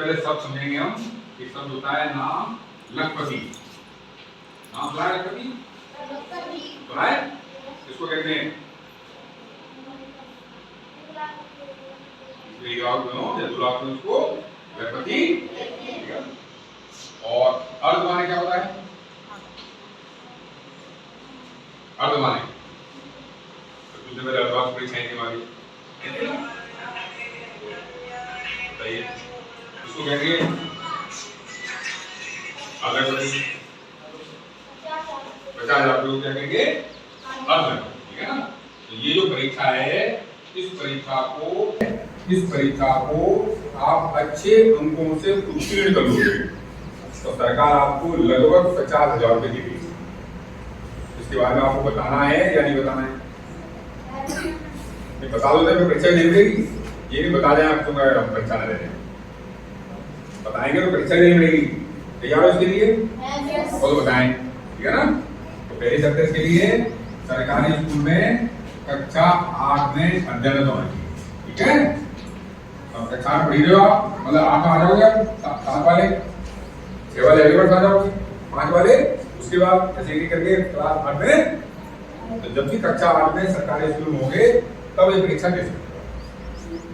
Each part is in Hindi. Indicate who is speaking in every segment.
Speaker 1: पहले शब्द समझेंगे हम। एक शब्द होता है नाम लखपति। नाम सुना है लखपति? सुना है? इसको कहते हैं उसको लखपति। और अर्ध माने क्या होता है? अर्ध माने तो मेरे अर्धवाक्य परीक्षाएं थी हमारी, बताइए इसको कहेंगे अलग 50,000 रुपये क्या कहेंगे? अर्ध। ठीक है ना? तो ये जो परीक्षा है इस परीक्षा को आप अच्छे अंकों से उत्तीर्ण करोगे तो सरकार आपको लगभग 50,000 रुपये देगी। इसके बारे में आपको बताना है या नहीं बताना है? बता दो तो परीक्षा नहीं मिलेगी। ये नहीं बता दें आप तुम्हें परीक्षा न देने, बताएंगे तो परीक्षा नहीं मिलेगी। तैयार हो इसके लिए? और तो बताएं, ठीक है ना? तो पहले शब्द इसके लिए सरकारी स्कूल में कक्षा 8 में अध्ययन होना चाहिए। ठीक है? कक्षा 8 पढ़ी रहे हो आप, मतलब 8 में आ जाओगे आप, 7 वाले 6 वाले अगले वर्ष आ जाओगे, 5 वाले उसके बाद ऐसे करके क्लास 8 में। तो जब भी कक्षा 8 में सरकारी स्कूल में होंगे तब ये परीक्षा दे सकते हो।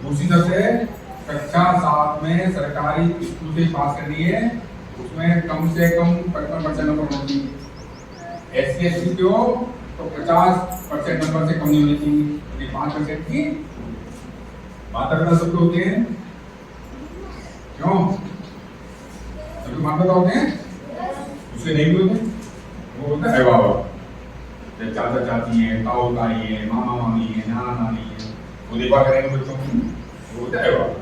Speaker 1: दूसरी शब्द है कक्षा 7 में सरकारी स्कूल से पास करनी है, उसमें कम से कम 55% नंबर होने चाहिए। SC/ST क्यों? तो 50% नंबर से कम नहीं होनी चाहिए। 5% की माता पिता सबके होते हैं, क्यों? सबके माता पिता होते हैं, उसके नहीं भी होते। वो होता है बाबा, चाचा चाची है, ताऊ ताई है, मामा मामी है, नाना नानी है, वो देखा करेंगे बच्चों की, वो होता है बाबा।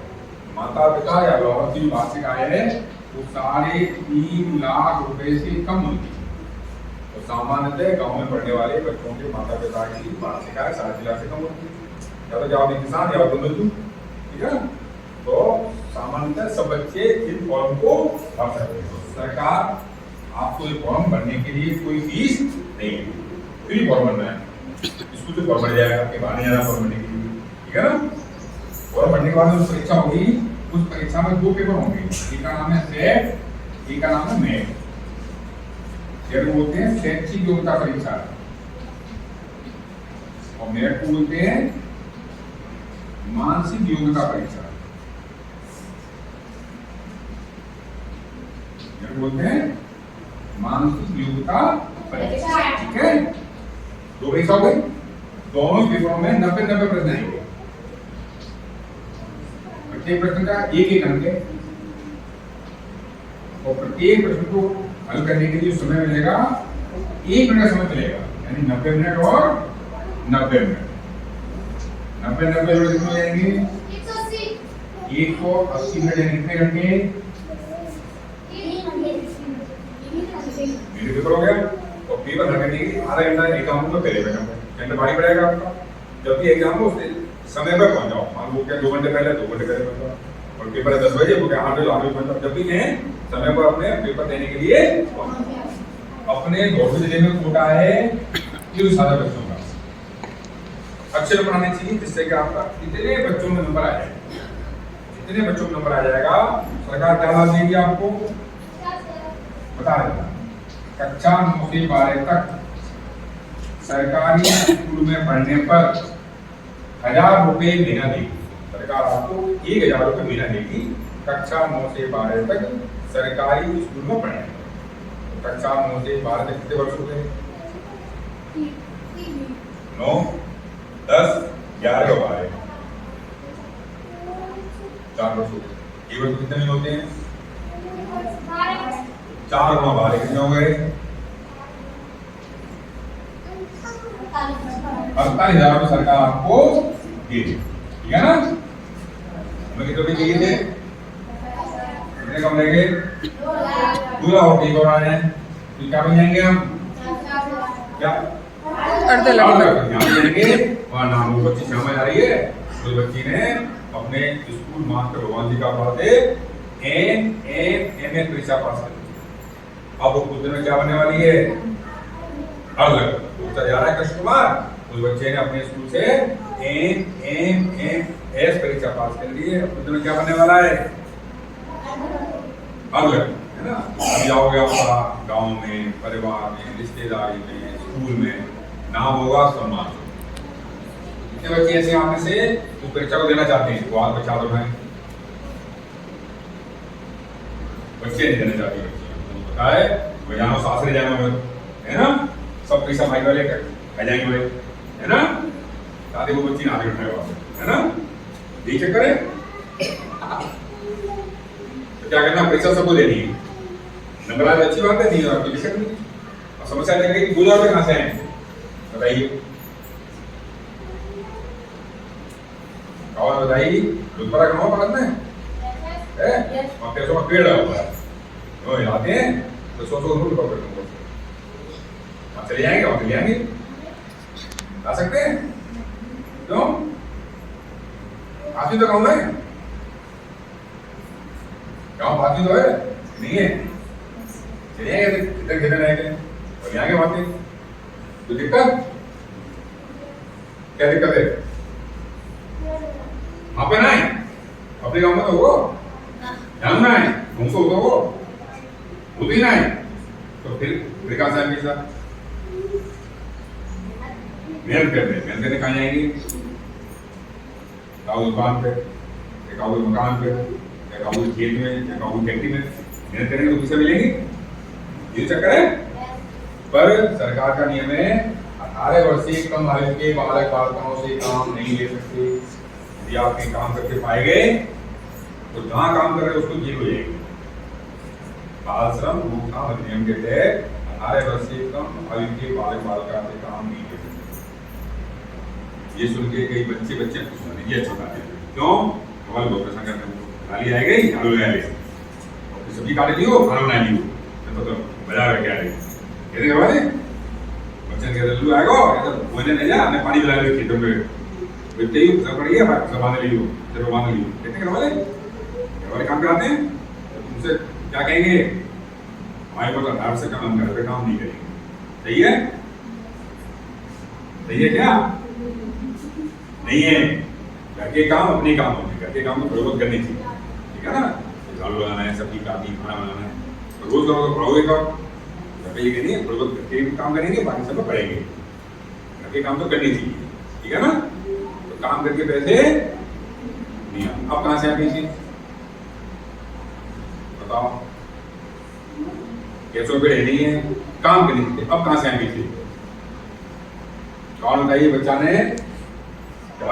Speaker 1: माता पिता या बाबा की वार्षिक आय है वो 3.5 लाख रुपए से कम होती है। तो सामान्यतः गांव में पढ़ने वाले बच्चों के माता पिता की वार्षिक आय 3.5 लाख से कम होती है। या तो जाओ किसान या तो मजदूर, ठीक है? तो सामान्यतः सब बच्चे इन फॉर्म को भर सकते हैं। सरकार आपको ये फॉर्म भरने के लिए कोई फीस नहीं है, फ्री फॉर्म भरना है। स्कूल से फॉर्म भर जाएगा, आपके बाहर नहीं जाना फॉर्म भरने के लिए, ठीक है ना? फॉर्म भरने के बाद जो परीक्षा होगी उस परीक्षा में 2 पेपर होंगे। एक का नाम है सेट, एक का नाम है मेट। सेट बोलते हैं शैक्षिक योग्यता परीक्षा और मेट को बोलते हैं मानसिक योग्यता परीक्षा। बोलते हैं मानसिक योग्यता परीक्षा। ठीक है? 2 परीक्षा हो गई, दोनों पेपरों में 90-90 प्रश्न आएंगे। प्रत्येक प्रश्न का एक अंक है और प्रत्येक प्रश्न को हल करने के लिए समय मिलेगा 1 मिनट का समय मिलेगा, यानी 90 मिनट और 90 मिनट। 90-90 मिनट कितने हो जाएंगे? 180 मिनट यानी कितने घंटे? पेपर हो गया। और पेपर हल करने के लिए आधा घंटा एग्जाम को पहले घंटा भारी पड़ेगा आपका। जब भी एग्जाम हो उससे समय पर पहुंच जाओ। मान लो क्या 2 घंटे पहले 2 घंटे पहले पहुंच जाओ। और पेपर है 10 बजे, वो क्या 8 बजे पहुंच जाओ। जब भी कहें समय पर अपने पेपर देने के लिए अपने दौड़ जिले में कोटा है 3,000 बच्चों का अच्छे नंबर आने चाहिए, जिससे कि आपका कितने बच्चों में नंबर आ जाएगा। जितने बच्चों में नंबर आ जाएगा सरकार क्या लाभ देगी आपको बता देगा। कक्षा 9 से 12 तक सरकारी स्कूल में पढ़ने पर 1,000 रुपए महीना देगी सरकार। आपको 1,000 रुपए महीना देगी कक्षा 9 से 12 तक सरकारी स्कूल में पढ़ने पर। तो कक्षा 9 से 12 तक कितने वर्ष होते हैं? 9, 10, 11 और 12, 4 वर्ष होते हैं। ये वर्ष कितने होते हैं? 4 गुणा 12 कितने हो गए? 48,000 रुपये सरकार आपको देगी। ठीक है ना? हमें कितने रुपये चाहिए थे? कितने कम रहेंगे? 2 लाख। ठीक हो रहा है तो क्या बन जाएंगे हम? क्या अर्ध जाएंगे। वहाँ नाम बच्ची समझ आ रही है। तो बच्ची ने अपने स्कूल मास्टर भगवान जी का पढ़ते एम परीक्षा पास कर। अब वो कुछ दिन में क्या बनने वाली है? अलग पूछा जा रहा है कृष्ण कुमार, उस बच्चे ने अपने स्कूल से एस परीक्षा पास कर ली है। कुछ दिन में क्या बनने वाला है? हर लग है ना। अभी आओगे आपका गांव में, परिवार में, रिश्तेदारी में, स्कूल में नाम होगा, सम्मान। कितने बच्चे ऐसे आपने से जो परीक्षा को देना चाहते हैं, वो हाथ बचा दो भाई। बच्चे नहीं देना चाहते, बच्चे पता है वो जानो सासरे जाना है ना, सब पैसा भाई वाले खा जाएंगे भाई, है ना। दादी वो बच्ची ना उठाए, है ना, यही चक्कर है। तो क्या करना, परीक्षा सबको देनी है, नंबर आज अच्छी बात है, नहीं आपकी दिक्कत नहीं। और समस्या देंगे कि 2000 रुपये कहाँ से आए बताइए, और बताइए रुपया कमाओ भारत में है, और पैसों का पेड़ हुआ है, वो हिलाते हैं तो 100 रुपये तुमको आप चले जाएंगे, और चले जाएंगे, ला सकते हैं क्यों, आदमी तो गाँव है, गाँव आदमी तो है नहीं है, चले जाएंगे किधर किधर रहेंगे और यहाँ के बातें, तो दिक्कत क्या दिक्कत है, वहां पे ना है, अपने गाँव में तो हो ध्यान ना है, हमसे होता हो भी ना है, तो फिर कहाँ से आएंगे साहब, मेहनत करने कहाँ जाएंगे, काबू दुकान पे, या काबू मकान पे, या काबू खेत में, या काबू फैक्ट्री में मेहनत करेंगे तो पैसे मिलेंगे, ये चक्कर है। पर सरकार का नियम है 18 वर्ष से कम आयु के बालक बालिकाओं से काम नहीं ले सकते। यदि आप कहीं काम करके पाए गए तो जहाँ काम कर रहे उसको जेल हो जाएगी। बाल श्रम रोकथाम अधिनियम के तहत 18 वर्ष से कम आयु के बालक बालिका से काम नहीं ले सकते। ये सुन के कई बच्चे खुश होने ये अच्छा बात है, क्यों हमारे बहुत प्रसंग करते हैं, गाली आ गई आलू लगा ले, सब्जी काट ली हो खाना बना ली हो, तो बाजार में क्या है कैसे करवा दे, बच्चे के लल्लू आएगा बोलने नहीं जा, हमने पानी पिला ले खेतों में बेटे ही सब पड़ी है, सब बांध ली हो, सब बांध ली हो, कितने करवा ले, वाले काम कराते हैं, तुमसे क्या कहेंगे, हमारे को 18 से कम हम घर पे काम नहीं करेंगे, सही है, सही है क्या नहीं है, घर के काम अपने काम होते हैं, घर के काम को प्रयोग करनी चाहिए, ठीक है ना, झाड़ू लगाना है, सब्जी काटनी, खाना बनाना है, तो रोज करो तो पढ़ोगे कब, घर पे ये नहीं प्रयोग करके काम करेंगे, बाकी सब पढ़ेंगे, घर के काम तो करनी चाहिए, ठीक है ना, तो काम करके पैसे नहीं आते, अब कहाँ से आ गई बताओ, कैसों पे रहनी है, काम करनी थी, अब कहाँ से आ गई थी, कौन बताइए बच्चा ने घर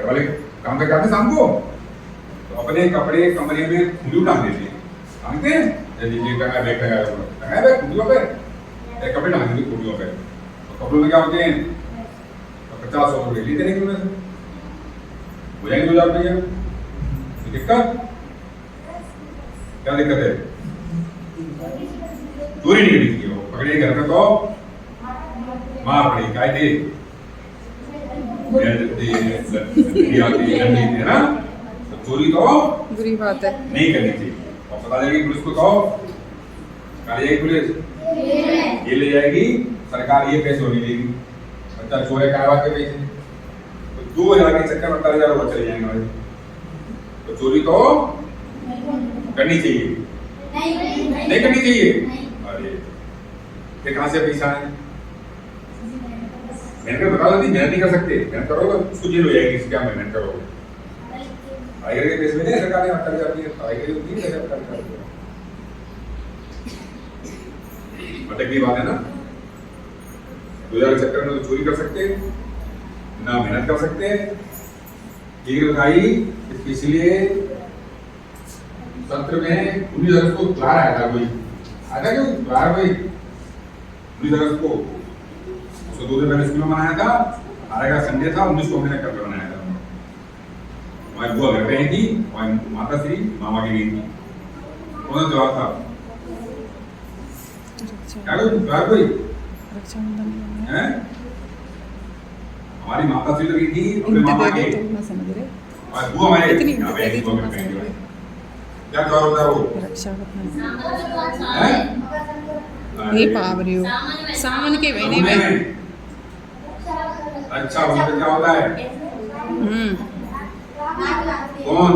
Speaker 1: वाले काम करके आते शाम को, तो अपने कपड़े कमरे में खुली टांग देते हैं, टांगते हैं, बैग खुलियों पे, कपड़े टांग देते खुलियों पे, तो कपड़ों में क्या होते हैं, तो 50-100 रुपये लेते रहेंगे उनमें से, हो जाएंगे 2000 रुपये, दिक्कत क्या दिक्कत है, चोरी नहीं करनी चाहिए, पकड़े घर पे तो मार पड़ी कायदे है ना, तो चोरी तो
Speaker 2: बुरी बात है
Speaker 1: नहीं करनी चाहिए, और पता जाएगी पुलिस को, तो कहा जाएगी पुलिस ये ले जाएगी, सरकार ये पैसे होने देगी, बच्चा चोर है कारोबार के पैसे, तो 2000 के चक्कर में 4000 रुपये चले जाएंगे भाई, तो चोरी तो करनी चाहिए नहीं करनी चाहिए, अरे फिर कहाँ से पैसा है, मेहनत बता देती, मेहनत नहीं कर सकते, मेहनत करोगे उसको जेल हो जाएगी, क्या मेहनत करोगे, आगे के केस में नहीं सरकार ने कर जाती है, आगे होती है सरकार करती है, भटकती बात है ना, 2000 के चक्कर में तो चोरी कर सकते ना मेहनत कर सकते, ये बताई इसलिए सत्र में 19 अगस्त को द्वार आया था, कोई आया क्यों द्वार कोई 19 अगस्त को, उसको 2 दिन पहले स्कूल में मनाया था, आएगा संडे था, 19 को हमने कर बनाया था, हमारी बुआ घर पे आई थी, हमारी माता श्री मामा की गई थी, कौन सा त्योहार था, क्या त्योहार कोई है, हमारी माता श्री गई थी अपने मामा के, हमारी बुआ हमारे क्या त्योहार होता है वो,
Speaker 2: ये पावरियो सावन के महीने में,
Speaker 1: अच्छा उसमें क्या होता है, कौन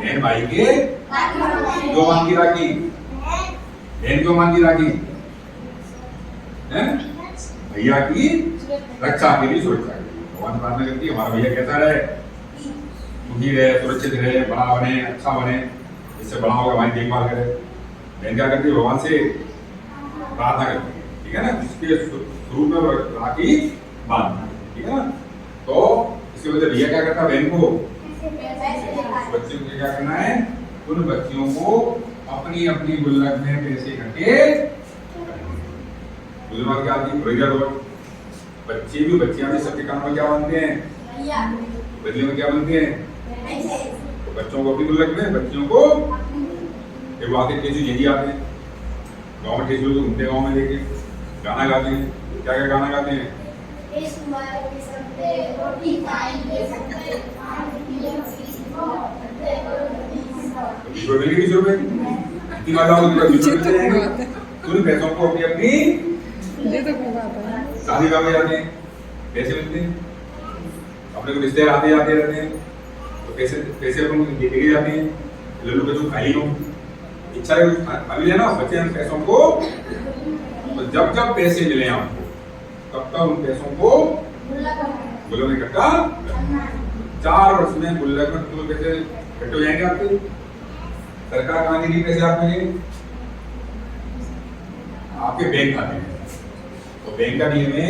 Speaker 1: बहन भाई के क्यों बांधती राखी? बहन क्यों बांधती राखी? भैया की रक्षा के लिए, सुरक्षा के लिए भगवान प्रार्थना करती है हमारा भैया कैसा रहे, सुखी रहे, सुरक्षित रहे, बड़ा बने, अच्छा बने, इससे बड़ा होगा हमारी देखभाल करे। बहन क्या करती है? भगवान से प्रार्थना करती है, ठीक है ना, इसके स्वरूप में राखी बांधना, ठीक है ना। तो इसके वजह भैया क्या करता है? बहन को, बच्चों को क्या करना है? उन बच्चियों को अपनी अपनी गुल्लक में पैसे इकट्ठे, गुल्लक क्या आती है? बच्चे भी बच्चियां भी सबके कान में क्या बनते हैं? बच्चियों में क्या बनते हैं? तो बच्चों को अपनी गुल्लक में, बच्चियों को एक आते टेजू यही आते हैं गाँव में, टेजू तो घूमते गाँव में लेके गाना गाते हैं। क्या क्या गाना गाते हैं? इतनी बात तुम पैसों को अपनी अपनी शादी ब्याह में जाते हैं, पैसे मिलते हैं, अपने को रिश्तेदार आते जाते रहते हैं, तो पैसे पैसे अपन देखे जाते हैं, लल्लू के तुम खाई लो, इच्छा है अभी लेना बच्चे उन पैसों को, तो जब जब पैसे मिले आपको तब तक उन पैसों को गुल्लक में इकट्ठा, 4 वर्ष में गुल्लक में तो पैसे इकट्ठे हो जाएंगे आपके। सरकार कहाँ देगी पैसे आपके लिए? आपके बैंक खाते में। तो बैंक का नियम है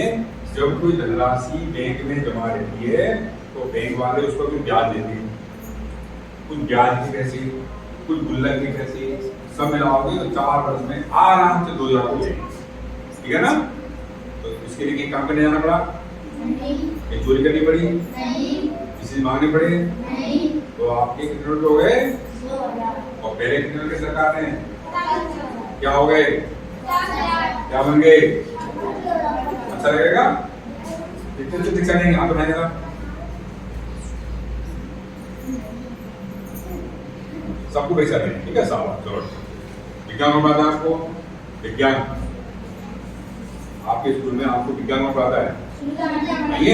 Speaker 1: जब कोई धनराशि बैंक में जमा रहती है तो बैंक वाले उस पर कुछ ब्याज देते हैं, कुछ ब्याज के पैसे, कुछ गुल्लक के पैसे, सब मिलाओगे तो 4 वर्ष में आराम से 2000 हो जाएंगे, ठीक है ना। तो इसके लिए एक काम करने जाना पड़ा, एक चोरी करनी पड़ी, किसी से मांगने पड़े, तो आपके कितने रुपए हो गए? और पहले कितने रुपए सरकार ने क्या हो गए, क्या बन गए? अच्छा लगेगा? कितने दिखा देंगे आप बनाएगा? सबको पैसा देंगे, ठीक है साहब। चलो विज्ञान में पढ़ाता है आपको, विज्ञान आपके स्कूल में आपको विज्ञान में पढ़ाता है।